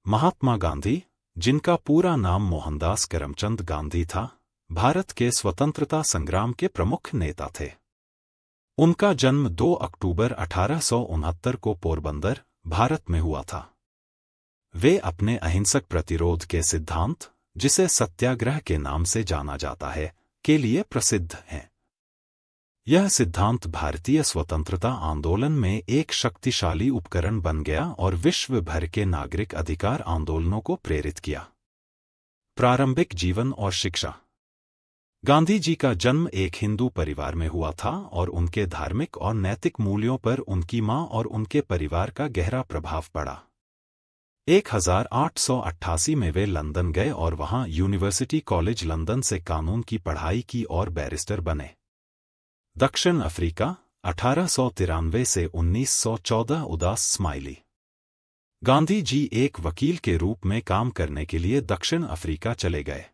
महात्मा गांधी, जिनका पूरा नाम मोहनदास करमचंद गांधी था, भारत के स्वतंत्रता संग्राम के प्रमुख नेता थे। उनका जन्म 2 अक्टूबर 1869 को पोरबंदर, भारत में हुआ था। वे अपने अहिंसक प्रतिरोध के सिद्धांत, जिसे सत्याग्रह के नाम से जाना जाता है, के लिए प्रसिद्ध हैं। यह सिद्धांत भारतीय स्वतंत्रता आंदोलन में एक शक्तिशाली उपकरण बन गया और विश्व भर के नागरिक अधिकार आंदोलनों को प्रेरित किया। प्रारंभिक जीवन और शिक्षा। गांधी जी का जन्म एक हिंदू परिवार में हुआ था और उनके धार्मिक और नैतिक मूल्यों पर उनकी मां और उनके परिवार का गहरा प्रभाव पड़ा। 1888 में वे लंदन गए और वहां यूनिवर्सिटी कॉलेज लंदन से कानून की पढ़ाई की और बैरिस्टर बने। दक्षिण अफ्रीका, 1893 से 1914 उदास स्माइली। गांधी जी एक वकील के रूप में काम करने के लिए दक्षिण अफ्रीका चले गए।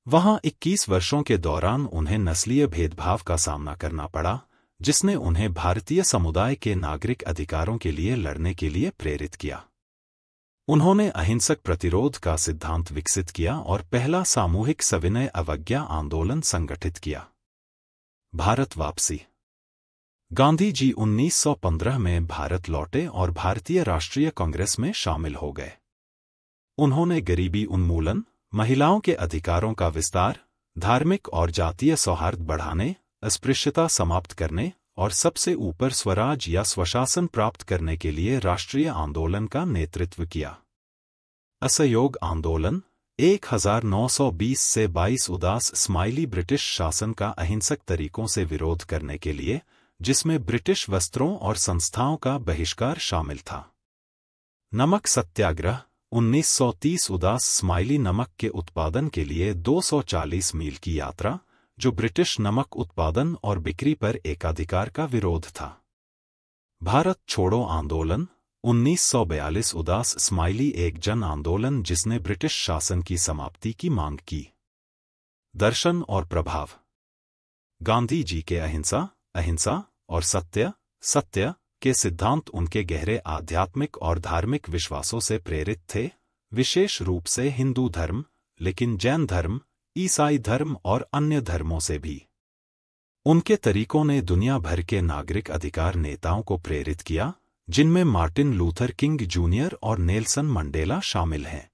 वहां 21 वर्षों के दौरान उन्हें नस्लीय भेदभाव का सामना करना पड़ा, जिसने उन्हें भारतीय समुदाय के नागरिक अधिकारों के लिए लड़ने के लिए प्रेरित किया। उन्होंने अहिंसक प्रतिरोध का सिद्धांत विकसित किया और पहला सामूहिक सविनय अवज्ञा आंदोलन संगठित किया। भारत वापसी। गांधी जी 1915 में भारत लौटे और भारतीय राष्ट्रीय कांग्रेस में शामिल हो गए। उन्होंने गरीबी उन्मूलन, महिलाओं के अधिकारों का विस्तार, धार्मिक और जातीय सौहार्द बढ़ाने, अस्पृश्यता समाप्त करने और सबसे ऊपर स्वराज या स्वशासन प्राप्त करने के लिए राष्ट्रीय आंदोलन का नेतृत्व किया। असहयोग आंदोलन। 1920 से 22 उदास स्माइली ब्रिटिश शासन का अहिंसक तरीकों से विरोध करने के लिए, जिसमें ब्रिटिश वस्त्रों और संस्थाओं का बहिष्कार शामिल था। नमक सत्याग्रह। 1930 उदास स्माइली नमक के उत्पादन के लिए 240 मील की यात्रा, जो ब्रिटिश नमक उत्पादन और बिक्री पर एकाधिकार का विरोध था। भारत छोड़ो आंदोलन। 1942 उदास स्माइली एक जन आंदोलन जिसने ब्रिटिश शासन की समाप्ति की मांग की। दर्शन और प्रभाव। गांधी जी के अहिंसा, अहिंसा और सत्य के सिद्धांत उनके गहरे आध्यात्मिक और धार्मिक विश्वासों से प्रेरित थे, विशेष रूप से हिंदू धर्म, लेकिन जैन धर्म, ईसाई धर्म और अन्य धर्मों से भी। उनके तरीकों ने दुनिया भर के नागरिक अधिकार नेताओं को प्रेरित किया, जिनमें मार्टिन लूथर किंग जूनियर और नेल्सन मंडेला शामिल हैं।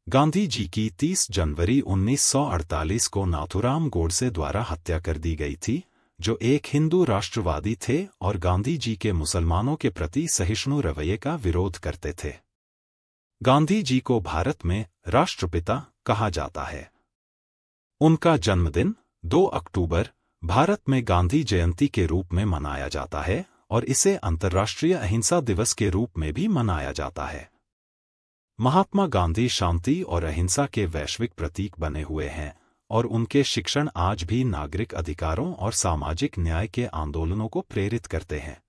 गांधी जी की 30 जनवरी 1948 को नाथूराम गोडसे द्वारा हत्या कर दी गई थी, जो एक हिंदू राष्ट्रवादी थे और गांधी जी के मुसलमानों के प्रति सहिष्णु रवैये का विरोध करते थे। गांधी जी को भारत में राष्ट्रपिता कहा जाता है। उनका जन्मदिन 2 अक्टूबर भारत में गांधी जयंती के रूप में मनाया जाता है और इसे अंतर्राष्ट्रीय अहिंसा दिवस के रूप में भी मनाया जाता है। महात्मा गांधी शांति और अहिंसा के वैश्विक प्रतीक बने हुए हैं और उनके शिक्षण आज भी नागरिक अधिकारों और सामाजिक न्याय के आंदोलनों को प्रेरित करते हैं।